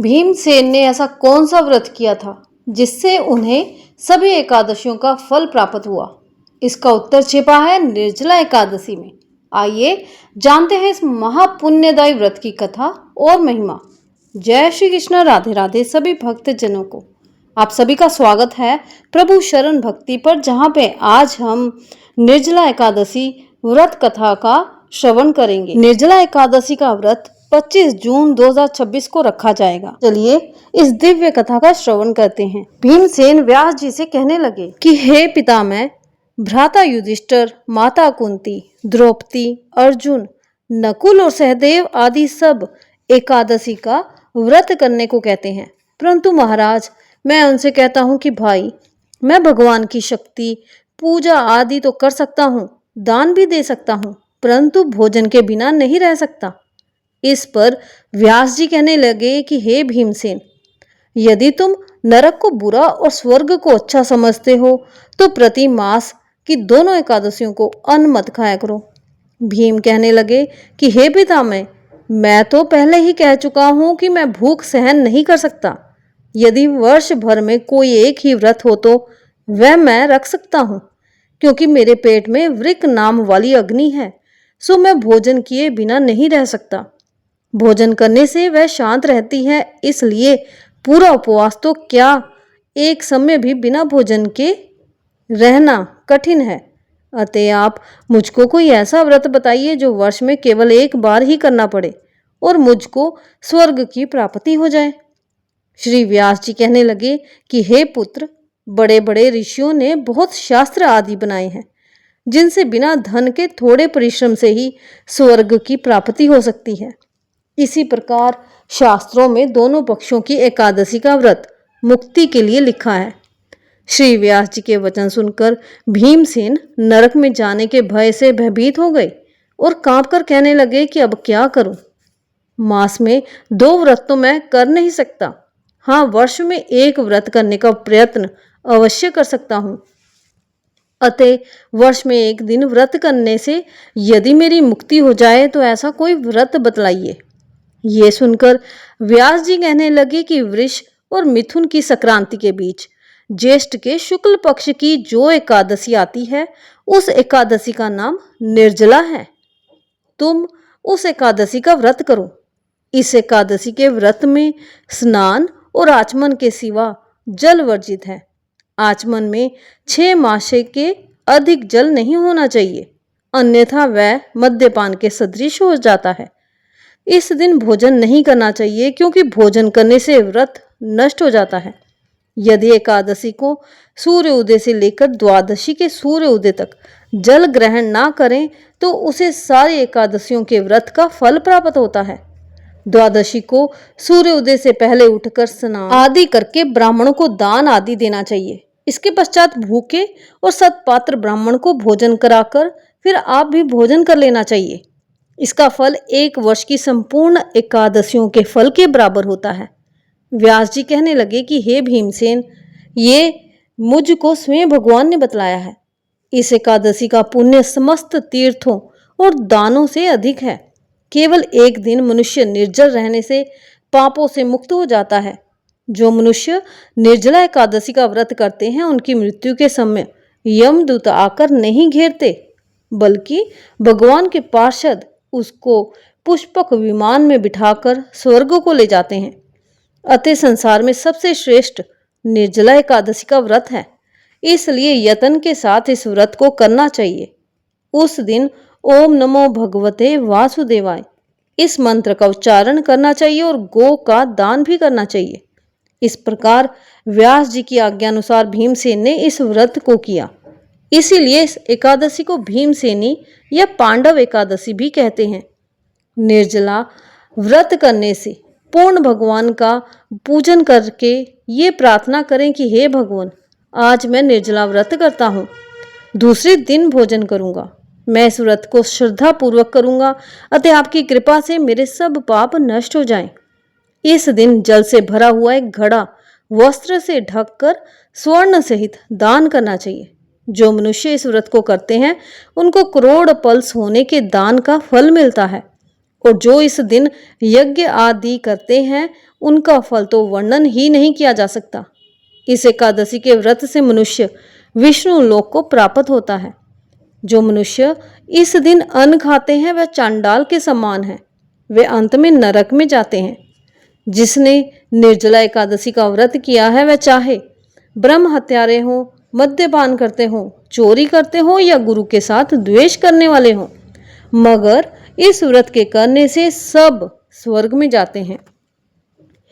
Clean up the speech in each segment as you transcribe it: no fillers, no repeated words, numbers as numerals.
भीमसेन ने ऐसा कौन सा व्रत किया था जिससे उन्हें सभी एकादशियों का फल प्राप्त हुआ? इसका उत्तर छिपा है निर्जला एकादशी में। आइए जानते हैं इस महापुण्यदायी व्रत की कथा और महिमा। जय श्री कृष्ण, राधे राधे सभी भक्त जनों को। आप सभी का स्वागत है प्रभु शरण भक्ति पर, जहाँ पे आज हम निर्जला एकादशी व्रत कथा का श्रवण करेंगे। निर्जला एकादशी का व्रत 25 जून 2026 को रखा जाएगा। चलिए इस दिव्य कथा का श्रवण करते हैं। भीमसेन व्यास जी से कहने लगे कि हे पितामह, भ्राता युधिष्ठिर, माता कुंती, द्रौपदी, अर्जुन, नकुल और सहदेव आदि सब एकादशी का व्रत करने को कहते हैं, परंतु महाराज मैं उनसे कहता हूँ कि भाई, मैं भगवान की शक्ति, पूजा आदि तो कर सकता हूँ, दान भी दे सकता हूँ, परंतु भोजन के बिना नहीं रह सकता। इस पर व्यास जी कहने लगे कि हे भीमसेन, यदि तुम नरक को बुरा और स्वर्ग को अच्छा समझते हो तो प्रति मास की दोनों एकादशियों को अन्न मत खाया करो। भीम कहने लगे कि हे पितामह, मैं तो पहले ही कह चुका हूं कि मैं भूख सहन नहीं कर सकता। यदि वर्ष भर में कोई एक ही व्रत हो तो वह मैं रख सकता हूँ, क्योंकि मेरे पेट में वृक नाम वाली अग्नि है, सो मैं भोजन किए बिना नहीं रह सकता। भोजन करने से वह शांत रहती है, इसलिए पूरा उपवास तो क्या, एक समय भी बिना भोजन के रहना कठिन है। अतः आप मुझको कोई ऐसा व्रत बताइए जो वर्ष में केवल एक बार ही करना पड़े और मुझको स्वर्ग की प्राप्ति हो जाए। श्री व्यास जी कहने लगे कि हे पुत्र, बड़े बड़े ऋषियों ने बहुत शास्त्र आदि बनाए हैं, जिनसे बिना धन के थोड़े परिश्रम से ही स्वर्ग की प्राप्ति हो सकती है। इसी प्रकार शास्त्रों में दोनों पक्षों की एकादशी का व्रत मुक्ति के लिए लिखा है। श्री व्यास जी के वचन सुनकर भीमसेन नरक में जाने के भय से भयभीत हो गए और कांपकर कहने लगे कि अब क्या करूं? मास में 2 व्रत तो मैं कर नहीं सकता। हाँ, वर्ष में एक व्रत करने का प्रयत्न अवश्य कर सकता हूं। अतः वर्ष में एक दिन व्रत करने से यदि मेरी मुक्ति हो जाए तो ऐसा कोई व्रत बतलाइए। ये सुनकर व्यास जी कहने लगे कि वृष और मिथुन की संक्रांति के बीच ज्येष्ठ के शुक्ल पक्ष की जो एकादशी आती है, उस एकादशी का नाम निर्जला है। तुम उस एकादशी का व्रत करो। इस एकादशी के व्रत में स्नान और आचमन के सिवा जल वर्जित है। आचमन में 6 मासे के अधिक जल नहीं होना चाहिए, अन्यथा वह मद्यपान के सदृश हो जाता है। इस दिन भोजन नहीं करना चाहिए, क्योंकि भोजन करने से व्रत नष्ट हो जाता है। यदि एकादशी को सूर्य उदय से लेकर द्वादशी के सूर्य उदय तक जल ग्रहण ना करें तो उसे सारी एकादशियों के व्रत का फल प्राप्त होता है। द्वादशी को सूर्य उदय से पहले उठकर स्नान आदि करके ब्राह्मणों को दान आदि देना चाहिए। इसके पश्चात भूखे और सत्पात्र ब्राह्मण को भोजन कराकर फिर आप भी भोजन कर लेना चाहिए। इसका फल 1 वर्ष की संपूर्ण एकादशियों के फल के बराबर होता है। व्यास जी कहने लगे कि हे भीमसेन, ये मुझको स्वयं भगवान ने बतलाया है। इस एकादशी का पुण्य समस्त तीर्थों और दानों से अधिक है। केवल एक दिन मनुष्य निर्जल रहने से पापों से मुक्त हो जाता है। जो मनुष्य निर्जला एकादशी का व्रत करते हैं, उनकी मृत्यु के समय यमदूत आकर नहीं घेरते, बल्कि भगवान के पार्षद उसको पुष्पक विमान में बिठाकर स्वर्ग को ले जाते हैं। अतः संसार में सबसे श्रेष्ठ निर्जला एकादशी का व्रत है, इसलिए यत्न के साथ इस व्रत को करना चाहिए। उस दिन ओम नमो भगवते वासुदेवाय इस मंत्र का उच्चारण करना चाहिए और गो का दान भी करना चाहिए। इस प्रकार व्यास जी की आज्ञा अनुसार भीमसेन ने इस व्रत को किया। इसीलिए इस एकादशी को भीमसेनी या पांडव एकादशी भी कहते हैं। निर्जला व्रत करने से पूर्ण भगवान का पूजन करके ये प्रार्थना करें कि हे भगवान, आज मैं निर्जला व्रत करता हूँ, दूसरे दिन भोजन करूँगा। मैं इस व्रत को श्रद्धा पूर्वक करूँगा, अतः आपकी कृपा से मेरे सब पाप नष्ट हो जाएं। इस दिन जल से भरा हुआ एक घड़ा वस्त्र से ढककर स्वर्ण सहित दान करना चाहिए। जो मनुष्य इस व्रत को करते हैं, उनको करोड़ पल्स होने के दान का फल मिलता है। और जो इस दिन यज्ञ आदि करते हैं उनका फल तो वर्णन ही नहीं किया जा सकता। इस एकादशी के व्रत से मनुष्य विष्णु लोक को प्राप्त होता है। जो मनुष्य इस दिन अन्न खाते हैं वह चांडाल के समान है, वे अंत में नरक में जाते हैं। जिसने निर्जला एकादशी का व्रत किया है वह चाहे ब्रह्म हत्यारे हों, मद्यपान करते हों, चोरी करते हों या गुरु के साथ द्वेष करने वाले हों, मगर इस व्रत के करने से सब स्वर्ग में जाते हैं।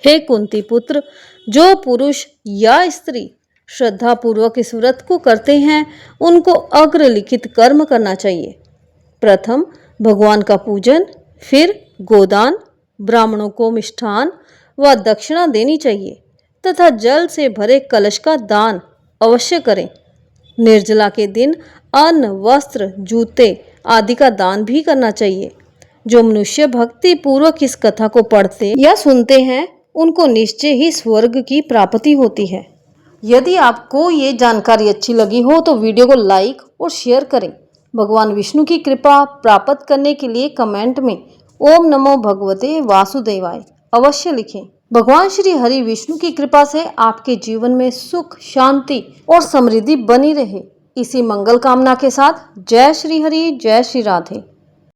हे कुंती पुत्र, जो पुरुष या स्त्री श्रद्धा पूर्वक इस व्रत को करते हैं उनको अग्रलिखित कर्म करना चाहिए। प्रथम भगवान का पूजन, फिर गोदान, ब्राह्मणों को मिष्ठान व दक्षिणा देनी चाहिए तथा जल से भरे कलश का दान अवश्य करें। निर्जला के दिन अन्न, वस्त्र, जूते आदि का दान भी करना चाहिए। जो मनुष्य भक्ति पूर्वक इस कथा को पढ़ते या सुनते हैं उनको निश्चय ही स्वर्ग की प्राप्ति होती है। यदि आपको ये जानकारी अच्छी लगी हो तो वीडियो को लाइक और शेयर करें। भगवान विष्णु की कृपा प्राप्त करने के लिए कमेंट में ओम नमो भगवते वासुदेवाय अवश्य लिखें। भगवान श्री हरि विष्णु की कृपा से आपके जीवन में सुख, शांति और समृद्धि बनी रहे। इसी मंगल कामना के साथ जय श्री हरि, जय श्री राधे।